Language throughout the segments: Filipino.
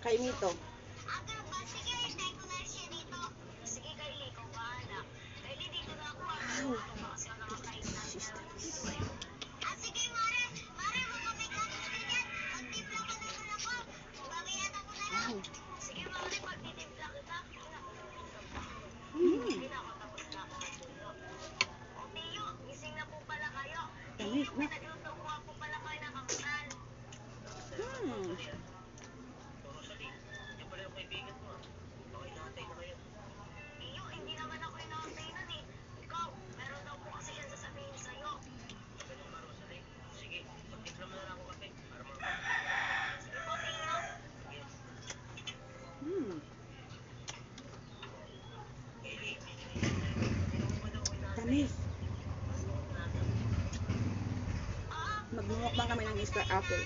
Kay Mito. Tamis na. Tamis. Magmumukbang kami ng Mr. Apple.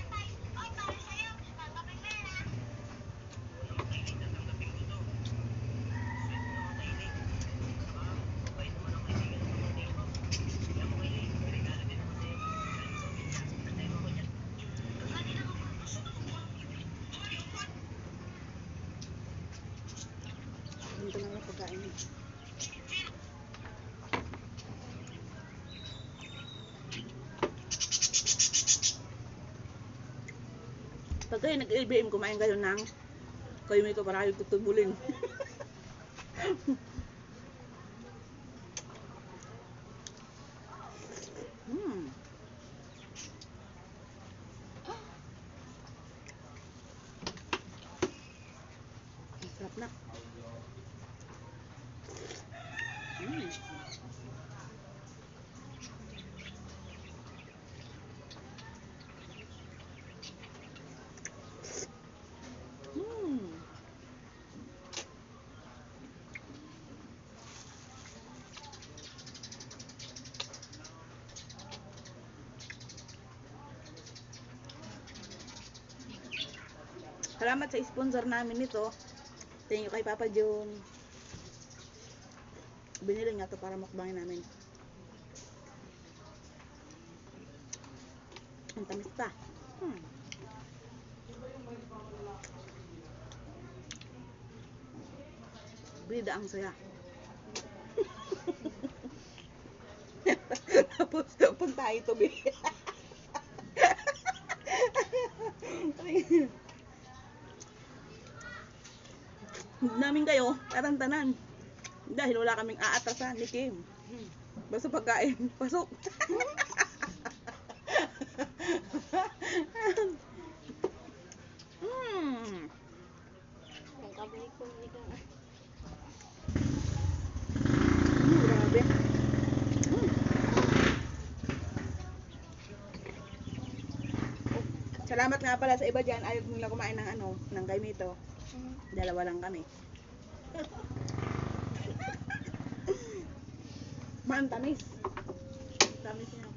Dito lang ang pagkain. Pag kayo nag-LBM, kumain kayo ng kayo may ito para kayo tutubulin. Sarap na. Salamat sa sponsor namin nito. Thank you kay Papa John. Binili nga to para mukbangin namin. Ang tamis pa. Bida ang saya. Tapos punta ito bida. Namin kayo tatantanan dahil wala kaming aatrasan ni Kim. Basta pagkain, pasok. Grabe. Salamat nga pala sa iba dyan. Ayaw nila kumain ng ng kay Mito. Dalawa lang kami. Tamis. Tamis niya.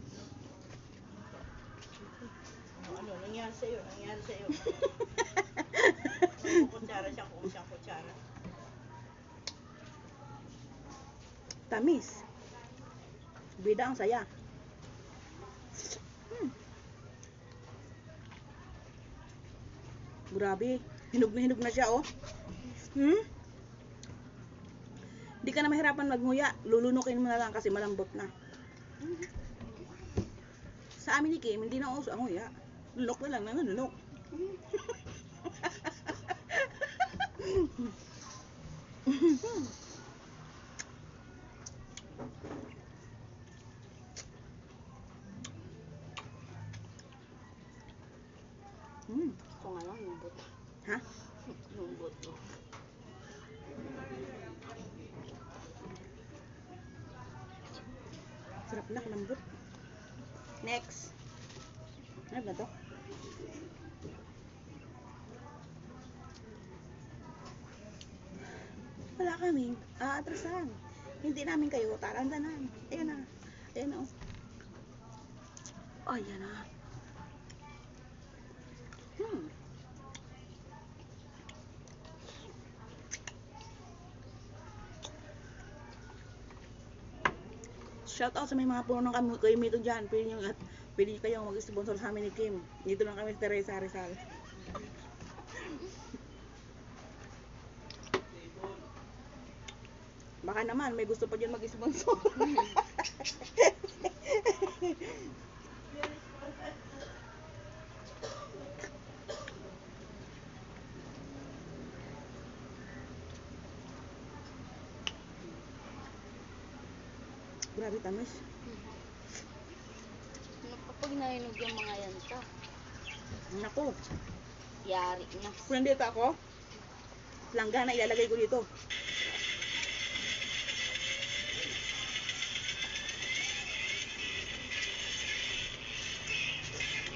Ano nangyari sa'yo? Nangyari sa'yo. Kutsara siya kung siyang kutsara. Tamis. Bida ang saya. Grabe. Hinog na siya, oh. Di ka na mahirapan magmuya. Lulunukin mo na lang kasi malambot na. Sa amin ni Kim, hindi na uso ang nguya. Lunok na lang, nanunok. Ito nga lang, lumbot. Ha? Lumbot, no? Sarap na, lambot. Next. Ano ba to? Wala kaming aatrasan. Hindi namin kayo tarantanan. Ayan na. Ayan na, oh. Oh, ayan na. Shout out sa may mga puno ng kay Mito dyan. Pwede nyo kayong mag-sponsor sa amin ni Kim. Dito lang kami sa Teresa Rizal. Baka naman, may gusto pa dyan mag-sponsor. Grabe tamis. Kapag nainog yung mga yan ka, Naku, yari na. kung nandito ako, langgana ilalagay ko dito.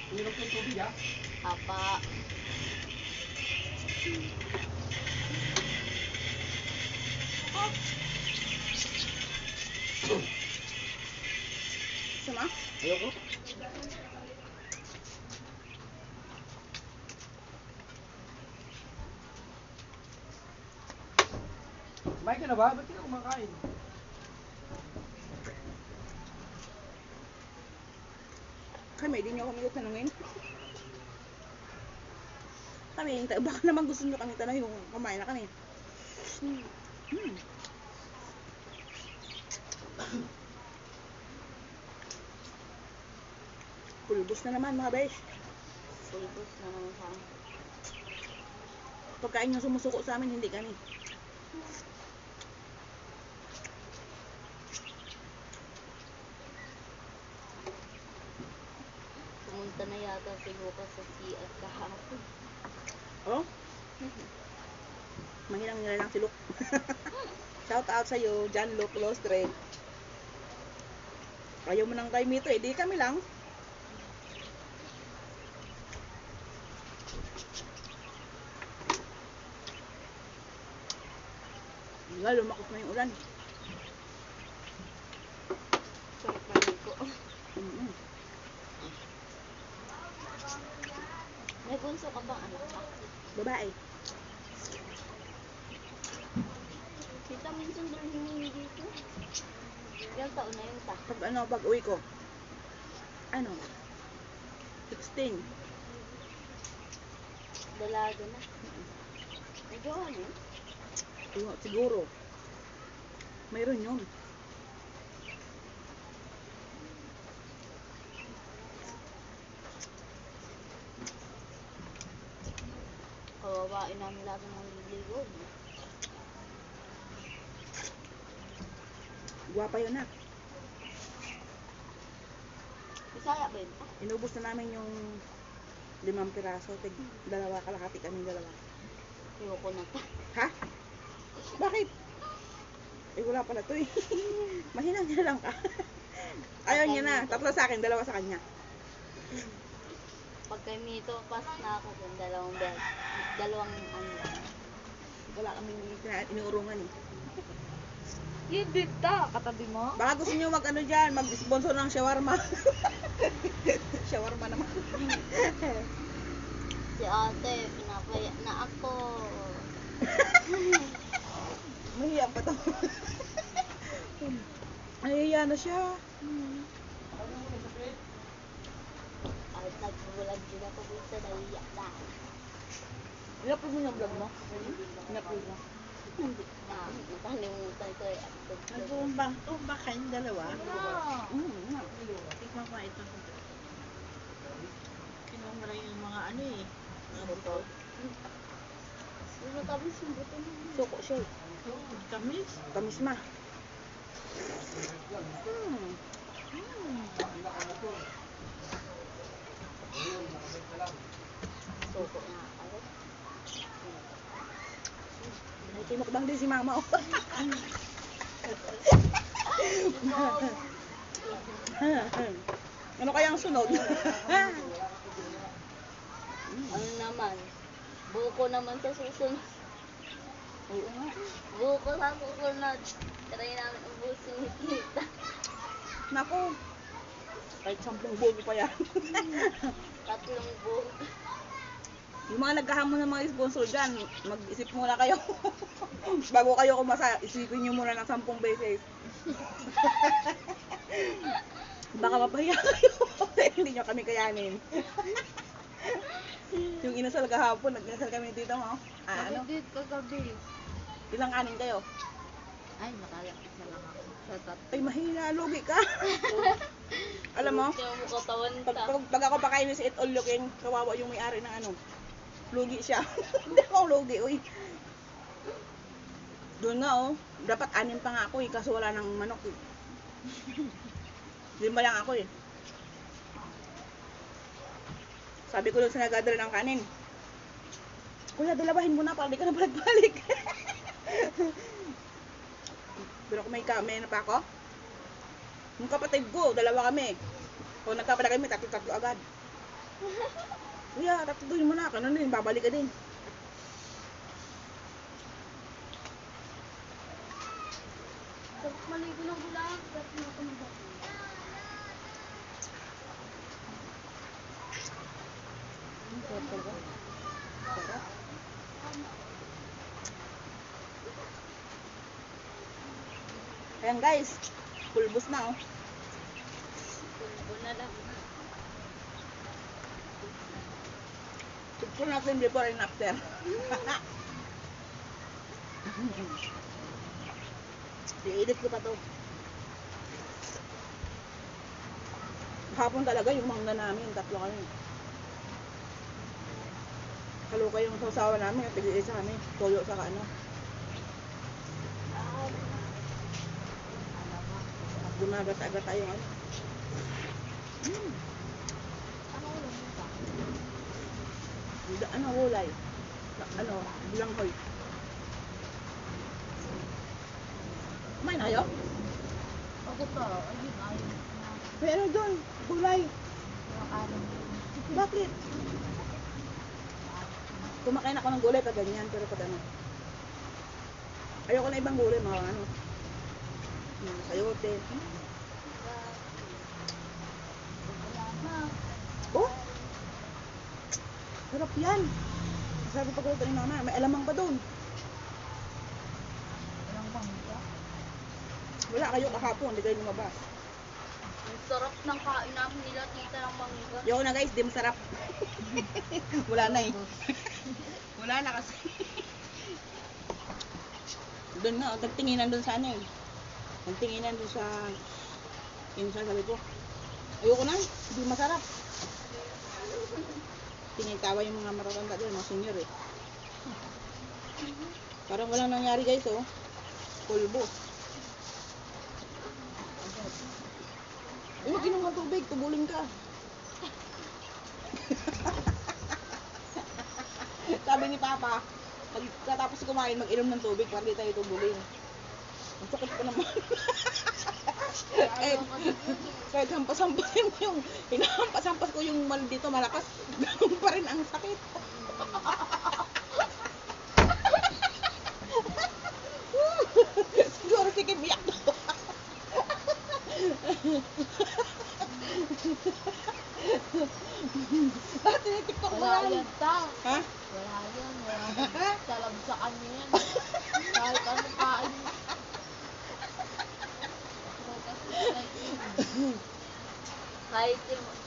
Hirap yung tubig ah. Apa. Sama? Ayoko. Kumain ka na ba? Ba't ka na kumakain? Kami, hindi niyo kami tanungin. Kami, baka naman gusto niyo kami tanungin kung kumain na kami. Hmm. Pulbos na naman mga besh. Pulbos na naman sa akin. Pagkain yung sumusuko sa amin, hindi kami. Pumunta na yata si Lucas sa CR kahapon. Oh? Mahinang nila lang si Luke. Shout out sa'yo, John Luke Lostre. Ayaw mo nang time ito eh, di kami lang. Wala, lumakot na yung ulan. Sarap maligo. Mm-hmm. May bunso ka bang anak ka? Babae. Kita minsan doon hiningi dito. Ilang taon na yun ta? Pag uwi ko. 16. Dalaga na. May gawa na yun? Siguro. Mayroon yun. Kawawain namin lahat ng mga ligo. Guwapa yun na. Bisaya ba yun? Inubos na namin yung 5 piraso. Dalawa, kalahati kami dalawa. Ayoko na pa. Ha? Bakit? Eh, wala pala to eh. Mahina niya lang ka. Ayaw niya na. 3 sa akin, 2 sa kanya. Pag kay Mito, pas na ako dun. Dalawang ano. Wala kaming inuurungan eh. Yun dito, katabi mo? Baka gusto niyo mag-sponsor ng shawarma. Shawarma naman. Si ate, pinapaya na ako. Mahiya pa to. Nahihiya na siya. Kahit nag-vlog din ako dito, nahiyak na. In-upload mo yung vlog mo? In-upload mo? Hindi na, nakalimutan ko eh. Nagbumbang to, ba kayong dalawa? Mm. Tikman ko ito. Kinuha mo lang yung mga ano eh. Mga buto. Ano tapos yung buto mo? Suko siya eh. Kamis. Tamis ma. Suko na ako. Ay, timukbang din si mama oh. Ano kaya ang sunod? Ano naman? Buko naman sa susunod. Oo nga. Buko sa susunod. Try namin ubusin ni Tita. Naku. Kahit 10 buko pa yan. 3 buko. Yung mga naghahamon ng mga sponsor dyan, mag-isip muna kayo. Bago kayo kumasa, isipin nyo muna ng 10 beses. Baka mapahiya kayo. Hindi nyo kami kayanin. Yung inasal kahapon, nag-inasal kami dito mo. Ano? Dito kagabi. Ilang kanin kayo? Ay, nakalapit na lang ako. Sa tat. Ay, mahina, lugi ka. Alam mo, Kaya mo katawan pag ako pakainin si It All Looking, kawawa yung may-ari ng ano. Lugi siya. Hindi ako lugi, uy. Doon nga, oh. Dapat 6 pa nga ako, eh, kaso wala nang manok, eh. 5 lang ako, eh. Sabi ko doon sa nagadala ng kanin, Kuya, dalawahin mo na para di ka na balik-balik. Pero kung may na pa ako, yung kapatid ko, 2 kami. Kung nagkapala kami, 3 agad. Kuya, 3 mo na, kanon din, babalik ka din. Tapos maligo ng bulang. Tapos na ako mag Sarap talaga. Sarap. Ayan guys, pulbos na oh. Pulbo na lang. Picture natin before and after. I-edit ko pa to. Hapon talaga yung mangga namin, 3 kami. Kaluka yung sausawa namin, at tig-isa kami. Toyo sa ano. At gumagat-agata yung ano. Ano, gulay. Ano, bilanghoy. Kumain na kayo? Ako to, ayun, ayun. May ano doon, gulay. Nakakalam. Bakit? Kumakain ako ng gulay pag ganyan, pero pag ano. Ayoko na ibang gulay, mga ano. Sayote. Oh! Sarap yan. Sabi pa ko ito ni mama, may alamang pa doon. Walang bangga. Wala kayo kahapon, hindi kayo lumabas. Ang sarap ng kain namin nila, tita ng mangga. Ayoko na guys, di masarap. Wala na eh. Wala na kasi. Doon na, nagtinginan doon sa ano eh. Nagtinginan doon sa insan, sabi ko. Ayoko na, hindi masarap. Tinitawa yung mga matatanda doon, mga senior eh. Parang walang nangyari guys oh. Pulbo. Huwag inom ng tubig, tubulin ka. Sabi ni Papa, pagkatapos kumain, mag-inom ng tubig para di tayo tubulin. Ang sakit pa naman. Kahit hampas-hampasin mo yung, hinahampas-hampas ko yung mal dito malakas, ganun pa rin ang sakit. Siguro si Kim iyak to. Bakit tinitiktok mo Wala yan? yan, ta. Ha? Wala yan, wala yan. Salam sa kanya yan. Kahit ano kain.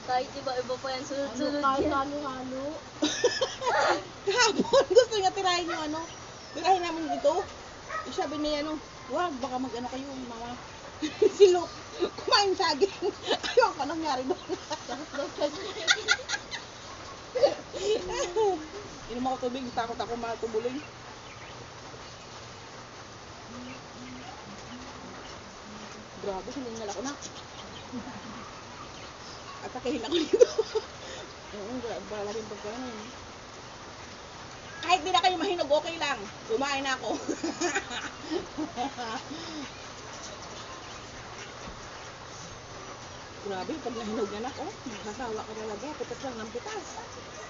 Kahit iba-iba pa yan, sunod-sunod Kahit yan. halo-halo. Kahapon gusto niya tirahin yung ano. Tirahin namin ito. Eh, sabi niya ano, wag baka mag-ano kayo mama. Si Luke, kumain saging. Ayaw ka nangyari doon. Sakit daw siya. Inom ako tubig, takot ako matubulin. Grabe, siningal ako na. Atakehin ako dito. Oo, malaking pagkain. Kahit di na kayo mahinog, okay lang. Kumain na ako. Grabe, pag nahinog yan ako, magsasawa ka talaga. Pitas lang ng pitas.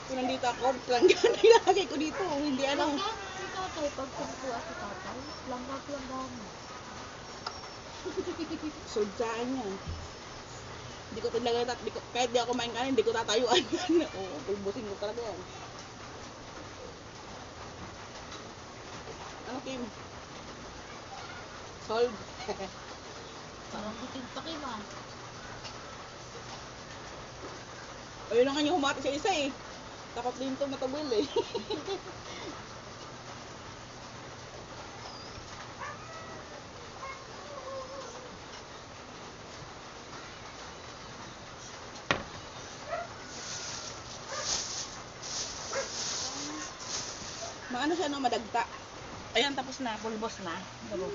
Kung nandito ako, planggan nilagay ko dito. Hindi ano. Langga si tatay, pag kumpuha si tatay, langga mo. Sudsaan yan. Hindi ko talaga, kahit di ako main kanin, hindi ko tatayuan yan. Oo, pulbusin ko talaga yan. Ano, Kim? Solve. Parang bitin pa kayo, ma. Ayun lang kanya humati sa isa eh. Takot din to matabil eh. Maano siya no, madagta. Ayan, tapos na. Pulbos na. Dalo.